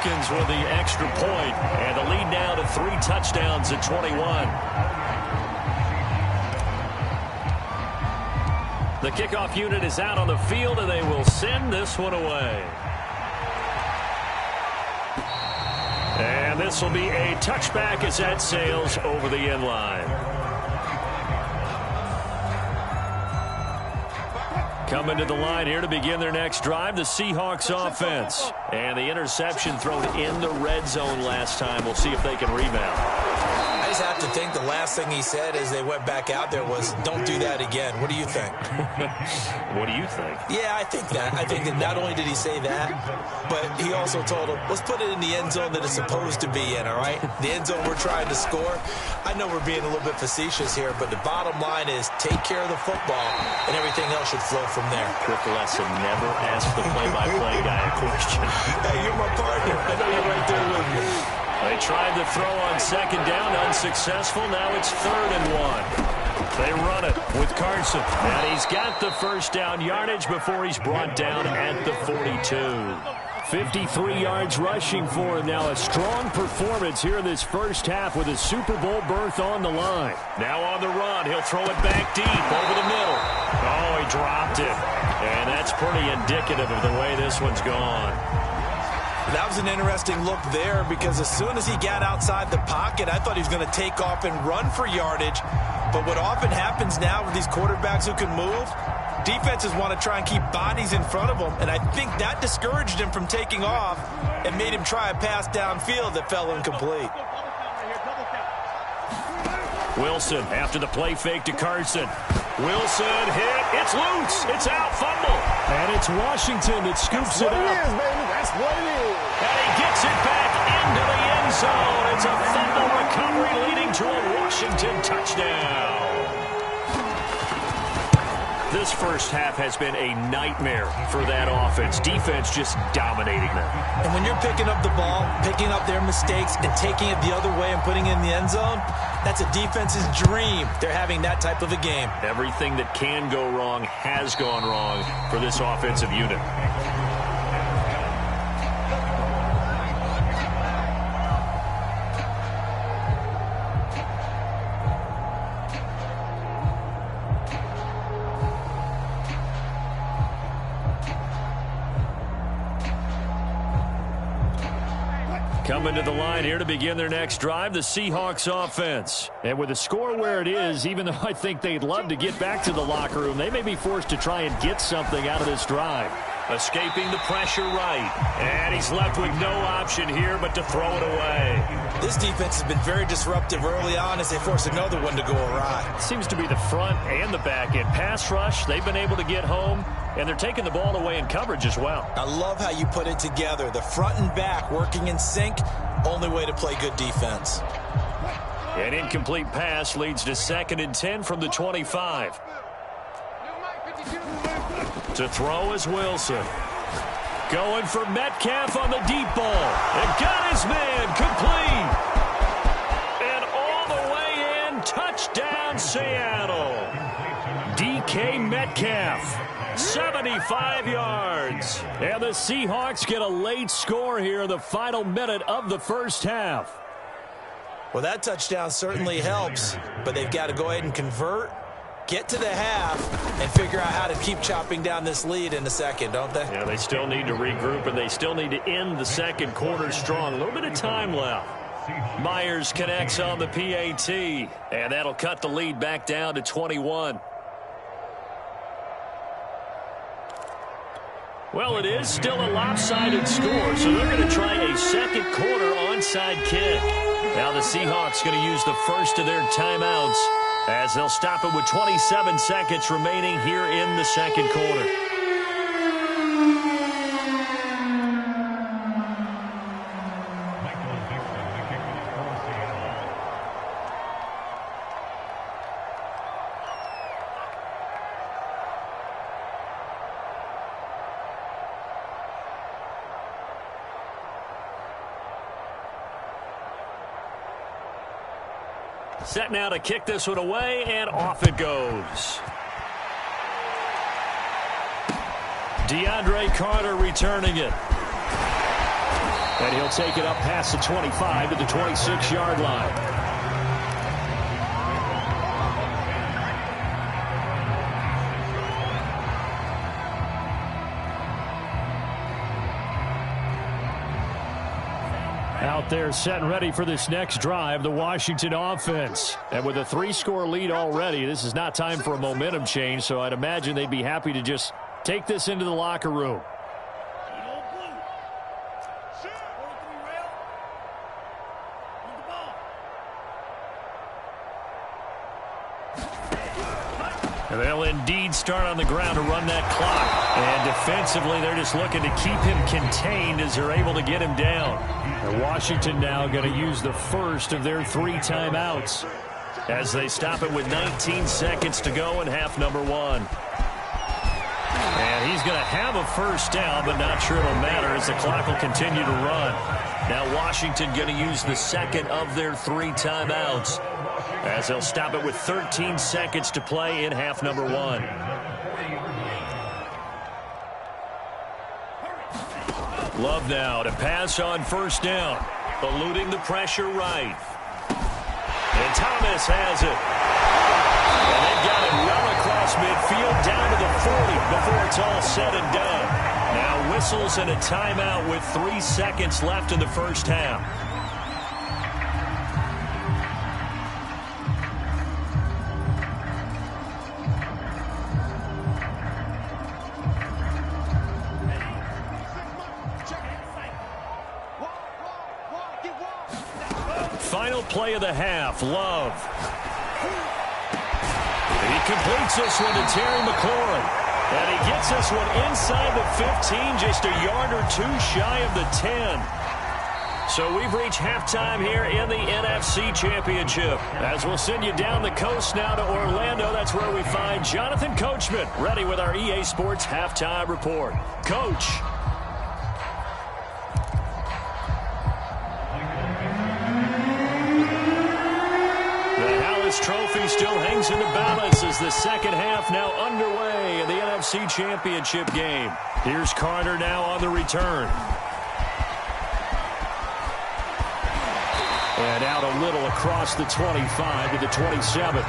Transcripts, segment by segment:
Falcons with the extra point, and the lead now to 3 touchdowns at 21. The kickoff unit is out on the field, and they will send this one away. And this will be a touchback as that sails over the end line. Coming to the line here to begin their next drive, the Seahawks offense. And the interception thrown in the red zone last time. We'll see if they can rebound. I just have to think the last thing he said as they went back out there was, don't do that again. What do you think? What do you think? Yeah, I think that. I think that not only did he say that, but he also told him, let's put it in the end zone that it's supposed to be in, all right? The end zone we're trying to score. I know we're being a little bit facetious here, but the bottom line is take care of the football, and everything else should flow from there. Quick lesson, never ask the play-by-play guy a question. Hey, you're my partner. I know you're right there with me. They tried to throw on second down, unsuccessful. Now it's 3rd and 1. They run it with Carson. And he's got the first down yardage before he's brought down at the 42. 53 yards rushing for him. Now a strong performance here in this first half with a Super Bowl berth on the line. Now on the run. He'll throw it back deep over the middle. Oh, he dropped it. And that's pretty indicative of the way this one's gone. That was an interesting look there because as soon as he got outside the pocket, I thought he was going to take off and run for yardage. But what often happens now with these quarterbacks who can move, defenses want to try and keep bodies in front of them, and I think that discouraged him from taking off and made him try a pass downfield that fell incomplete. Wilson after the play fake to Carson. Wilson hit. It's loose. It's out. Fumble. And it's Washington that scoops it up. That's what it is, baby. That's what it is. And he gets it back into the end zone. It's a fumble recovery leading to a Washington touchdown. This first half has been a nightmare for that offense. Defense just dominating them. And when you're picking up the ball, picking up their mistakes, and taking it the other way and putting it in the end zone, that's a defense's dream. They're having that type of a game. Everything that can go wrong has gone wrong for this offensive unit. Coming to the line here to begin their next drive, the Seahawks offense. And with the score where it is, even though I think they'd love to get back to the locker room, they may be forced to try and get something out of this drive. Escaping the pressure right. And he's left with no option here but to throw it away. This defense has been very disruptive early on as they force another one to go awry. Seems to be the front and the back end. Pass rush, they've been able to get home. And they're taking the ball away in coverage as well. I love how you put it together. The front and back working in sync. Only way to play good defense. An incomplete pass leads to 2nd and 10 from the 25. To throw is Wilson. Going for Metcalf on the deep ball. And got his man complete. And all the way in. Touchdown Seattle. DK Metcalf. 75 yards. And the Seahawks get a late score here in the final minute of the first half. Well, that touchdown certainly helps, but they've got to go ahead and convert, get to the half, and figure out how to keep chopping down this lead in the second, don't they? Yeah, they still need to regroup, and they still need to end the second quarter strong. A little bit of time left. Myers connects on the PAT, and that'll cut the lead back down to 21. Well, it is still a lopsided score, so they're going to try a second quarter onside kick. Now the Seahawks going to use the first of their timeouts as they'll stop it with 27 seconds remaining here in the second quarter. Set now to kick this one away, and off it goes. DeAndre Carter returning it. And he'll take it up past the 25 to the 26-yard line. Out there set and ready for this next drive, the Washington offense. And with a 3-score lead already, this is not time for a momentum change, so I'd imagine they'd be happy to just take this into the locker room. And they'll indeed start on the ground to run that clock. And defensively, they're just looking to keep him contained as they're able to get him down. And Washington now going to use the first of their 3 timeouts as they stop it with 19 seconds to go in half number 1. And he's going to have a first down, but not sure it'll matter as the clock will continue to run. Now Washington going to use the second of their 3 timeouts as they'll stop it with 13 seconds to play in half number 1. Love now to pass on first down, eluding the pressure right. And Thomas has it. And they've got it well across midfield down to the 40 before it's all said and done. Now whistles and a timeout with 3 seconds left in the first half. Final play of the half, Love. He completes this one to Terry McLaurin. And he gets this one inside the 15, just a yard or 2 shy of the 10. So we've reached halftime here in the NFC Championship. As we'll send you down the coast now to Orlando, that's where we find Jonathan Coachman, ready with our EA Sports Halftime Report. Coach. Trophy still hangs in the balance as the second half now underway in the NFC Championship game. Here's Carter now on the return. And out a little across the 25 to the 27.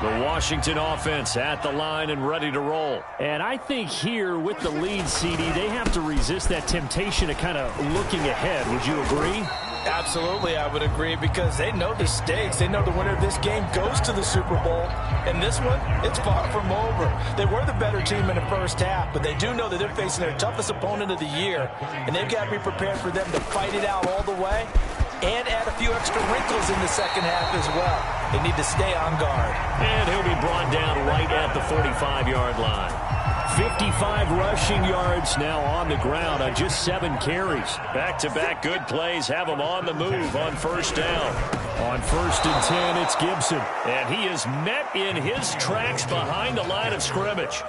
The Washington offense at the line and ready to roll. And I think here with the lead, CD, they have to resist that temptation of kind of looking ahead. Would you agree? Absolutely, I would agree, because they know the stakes. They know the winner of this game goes to the Super Bowl. And this one, it's far from over. They were the better team in the first half, but they do know that they're facing their toughest opponent of the year. And they've got to be prepared for them to fight it out all the way and add a few extra wrinkles in the second half as well. They need to stay on guard. And he'll be brought down right at the 45-yard line. 55 rushing yards now on the ground on just 7 carries. Back-to-back good plays have him on the move on first down. On 1st and 10, it's Gibson. And he is met in his tracks behind the line of scrimmage.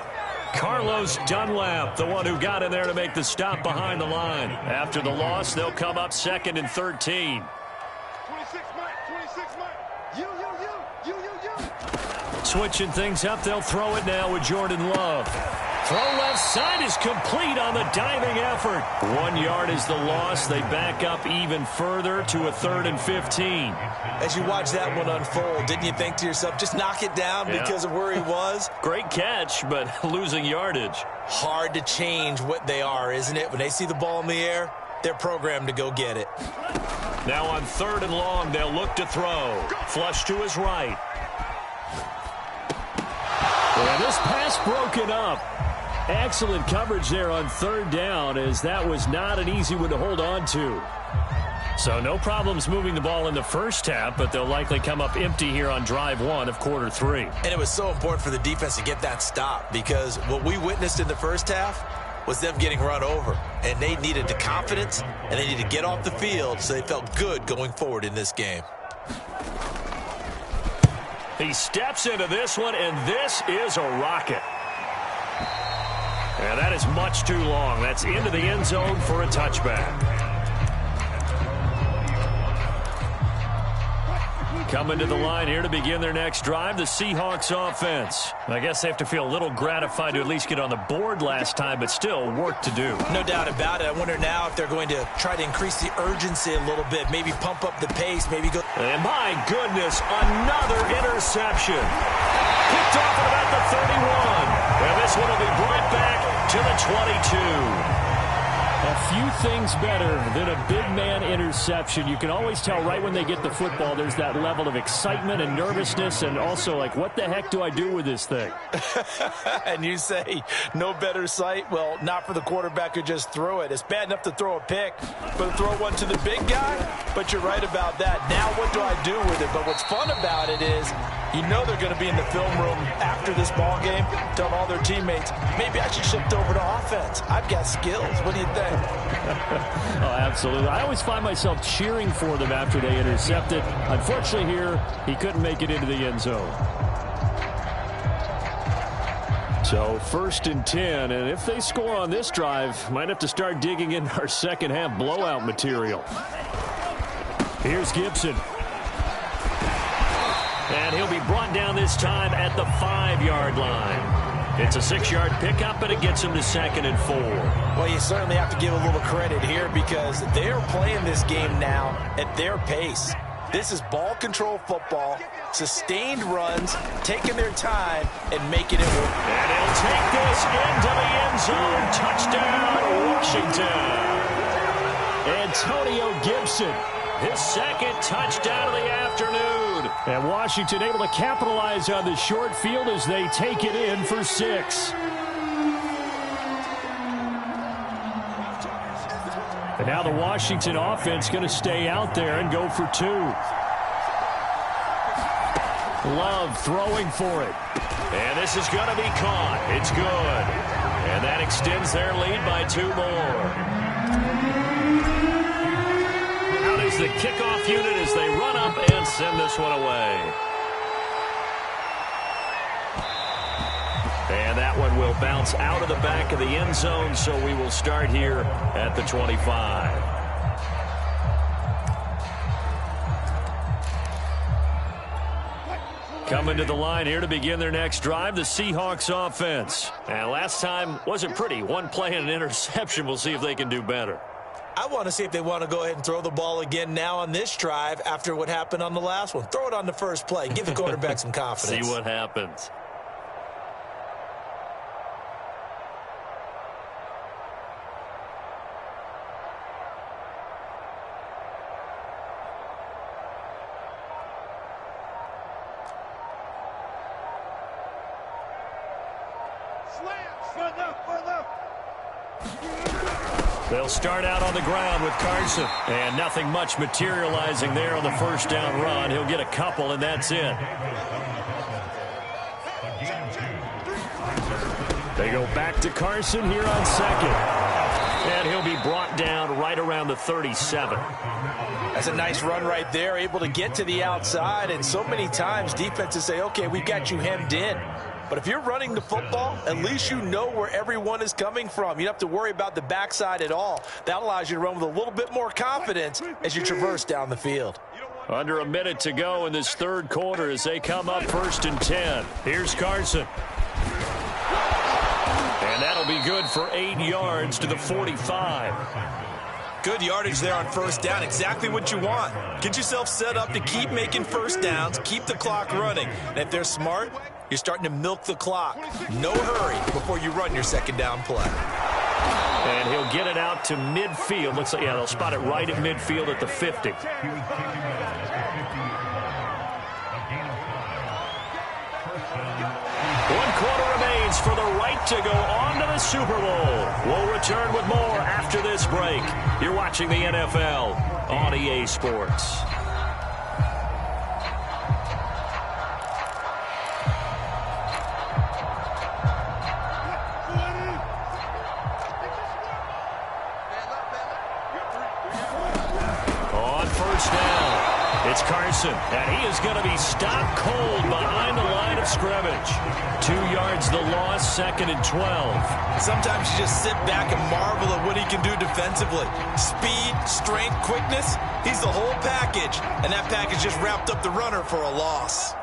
Carlos Dunlap, the one who got in there to make the stop behind the line. After the loss, they'll come up 2nd and 13. 26 you. Switching things up, they'll throw it now with Jordan Love. Throw left side is complete on the diving effort. 1 yard is the loss. They back up even further to a 3rd and 15. As you watch that one unfold, didn't you think to yourself, just knock it down because of where he was? Great catch, but losing yardage. Hard to change what they are, isn't it? When they see the ball in the air, they're programmed to go get it. Now on 3rd and long, they'll look to throw. Flush to his right. And this pass broken up. Excellent coverage there on 3rd down, as that was not an easy one to hold on to. So no problems moving the ball in the first half, but they'll likely come up empty here on drive 1 of quarter 3. And it was so important for the defense to get that stop, because what we witnessed in the first half was them getting run over. And they needed the confidence, and they needed to get off the field so they felt good going forward in this game. He steps into this one, and this is a rocket. And that is much too long. That's into the end zone for a touchback. Coming to the line here to begin their next drive, the Seahawks offense. I guess they have to feel a little gratified to at least get on the board last time, but still work to do. No doubt about it. I wonder now if they're going to try to increase the urgency a little bit, maybe pump up the pace, maybe go. And my goodness, another interception. Picked off at about the 31. And this one will be brought back to the 22. A few things better than a big man interception. You can always tell right when they get the football, there's that level of excitement and nervousness, and also like, what the heck do I do with this thing? And you say no better sight? Well, not for the quarterback who just threw it. It's bad enough to throw a pick, but to throw one to the big guy? But you're right about that. Now what do I do with it? But what's fun about it is you know they're going to be in the film room after this ball game, telling all their teammates, maybe I should shift over to offense. I've got skills. What do you think? Oh, absolutely. I always find myself cheering for them after they intercept it. Unfortunately here, he couldn't make it into the end zone. So 1st and 10, and if they score on this drive, might have to start digging in our second half blowout material. Here's Gibson. And he'll be brought down this time at the 5-yard line. It's a 6-yard pickup, and it gets him to 2nd and 4. Well, you certainly have to give a little credit here because they're playing this game now at their pace. This is ball control football, sustained runs, taking their time, and making it work. And he'll take this into the end zone. Touchdown, Washington. Antonio Gibson. His 2nd touchdown of the afternoon. And Washington able to capitalize on the short field as they take it in for 6. And now the Washington offense going to stay out there and go for 2. Love throwing for it. And this is going to be caught. It's good. And that extends their lead by 2 more. Out is the kickoff unit as they run up and send this one away. And that one will bounce out of the back of the end zone, so we will start here at the 25. Coming to the line here to begin their next drive, the Seahawks offense. And last time wasn't pretty. One play and an interception. We'll see if they can do better. I want to see if they want to go ahead and throw the ball again now on this drive after what happened on the last one. Throw it on the first play. Give the quarterback some confidence. See what happens. They'll start out on the ground with Carson. And nothing much materializing there on the first down run. He'll get a couple, and that's it. They go back to Carson here on 2nd. And he'll be brought down right around the 37. That's a nice run right there, able to get to the outside. And so many times defenses say, okay, we've got you hemmed in. But if you're running the football, at least you know where everyone is coming from. You don't have to worry about the backside at all. That allows you to run with a little bit more confidence as you traverse down the field. Under a minute to go in this 3rd quarter as they come up 1st and 10. Here's Carson. And that'll be good for 8 yards to the 45. Good yardage there on 1st down. Exactly what you want. Get yourself set up to keep making 1st downs, keep the clock running. And if they're smart, you're starting to milk the clock. No hurry before you run your 2nd down play. And he'll get it out to midfield. Looks like, yeah, they'll spot it right at midfield at the 50. 1 quarter remains for the right to go on to the Super Bowl. We'll return with more after this break. You're watching the NFL on EA Sports. It's Carson, and he is going to be stopped cold behind the line of scrimmage. 2 yards the loss, 2nd and 12. Sometimes you just sit back and marvel at what he can do defensively. Speed, strength, quickness, he's the whole package. And that package just wrapped up the runner for a loss.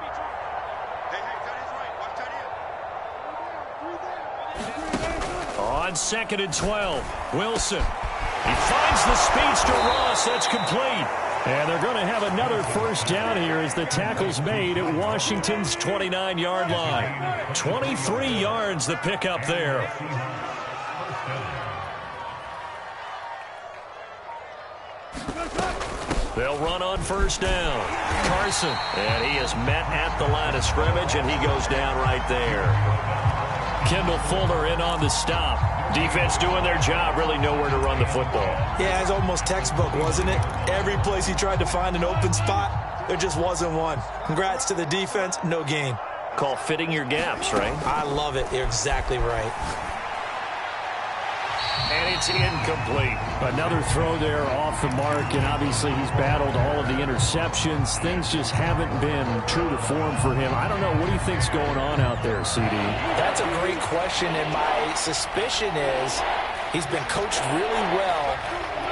On 2nd and 12, Wilson. He finds the speedster Ross. That's complete. And they're going to have another first down here as the tackle's made at Washington's 29-yard line. 23 yards the pickup there. They'll run on first down. Carson, and he is met at the line of scrimmage, and he goes down right there. Kendall Fuller in on the stop. Defense doing their job, really nowhere to run the football. Yeah, it's almost textbook, wasn't it? Every place he tried to find an open spot, there just wasn't one. Congrats to the defense, no gain. Call fitting your gaps, right? I love it. You're exactly right. And it's incomplete. Another throw there off the mark, and obviously he's battled all of the interceptions. Things just haven't been true to form for him. I don't know. What do you think's going on out there, CD? That's a great question, and my suspicion is he's been coached really well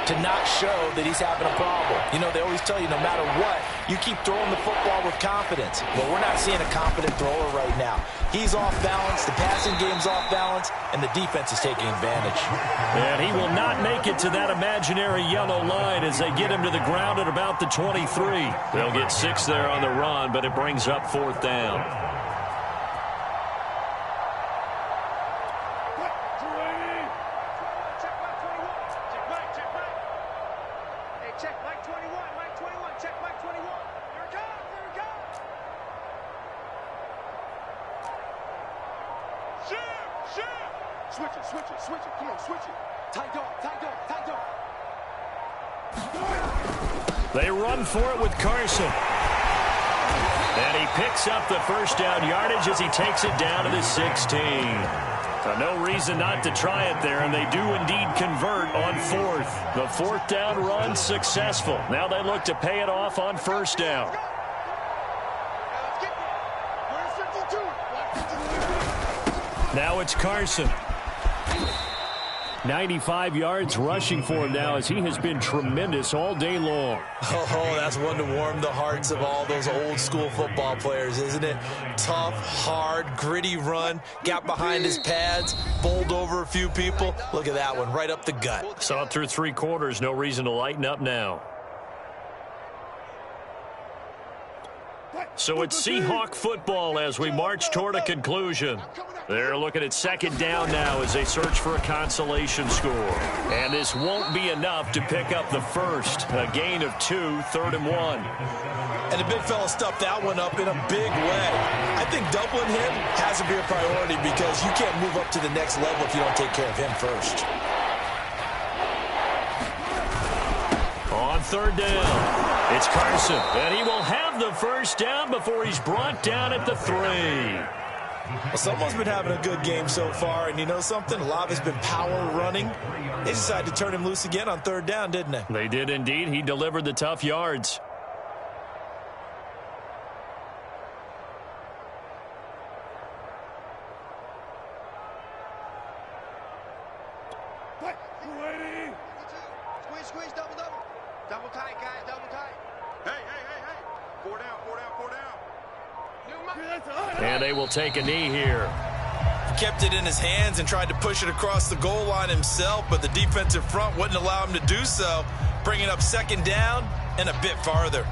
to not show that he's having a problem. You know, they always tell you no matter what, you keep throwing the football with confidence. Well, we're not seeing a confident thrower right now. He's off balance, the passing game's off balance, and the defense is taking advantage. And he will not make it to that imaginary yellow line as they get him to the ground at about the 23. They'll get 6 there on the run, but it brings up 4th down. Switch it. Come on, switch it. Tight dog. They run for it with Carson. And he picks up the first down yardage as he takes it down to the 16. No reason not to try it there, and they do indeed convert on 4th. The 4th down run successful. Now they look to pay it off on first down. Now it's Carson. 95 yards rushing for him now as he has been tremendous all day long. Oh, that's one to warm the hearts of all those old school football players, isn't it? Tough, hard, gritty run, got behind his pads, bowled over a few people. Look at that one, right up the gut. Saw it through 3 quarters, no reason to lighten up now. So it's Seahawk football as we march toward a conclusion. They're looking at 2nd down now as they search for a consolation score. And this won't be enough to pick up the first. A gain of 2, 3rd and 1. And the big fella stuffed that one up in a big way. I think doubling him has to be a priority because you can't move up to the next level if you don't take care of him first. On 3rd down. It's Carson, and he will have the first down before he's brought down at the 3. Well, someone's been having a good game so far, and you know something? A lot has been power running. They decided to turn him loose again on 3rd down, didn't they? They did indeed. He delivered the tough yards. Squeeze, double. Double tight, guys, double tight. Hey. 4 down. And they will take a knee here. Kept it in his hands and tried to push it across the goal line himself, but the defensive front wouldn't allow him to do so, bringing up 2nd down and a bit farther.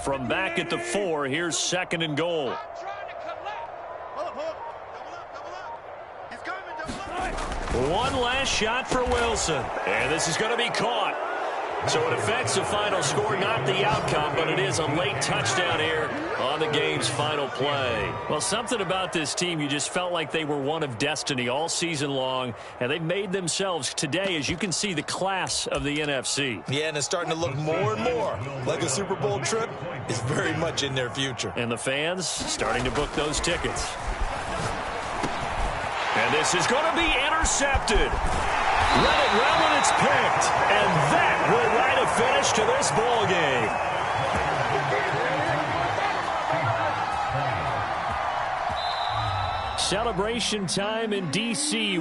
From back at the 4, here's 2nd and goal. One last shot for Wilson. And this is going to be caught. So it affects the final score, not the outcome, but it is a late touchdown here on the game's final play. Well, something about this team, you just felt like they were one of destiny all season long, and they've made themselves today, as you can see, the class of the NFC. Yeah, and it's starting to look more and more like a Super Bowl trip is very much in their future. And the fans starting to book those tickets. And this is going to be intercepted. Let it well, and it's picked. And that will write a finish to this ball game. Celebration time in D.C.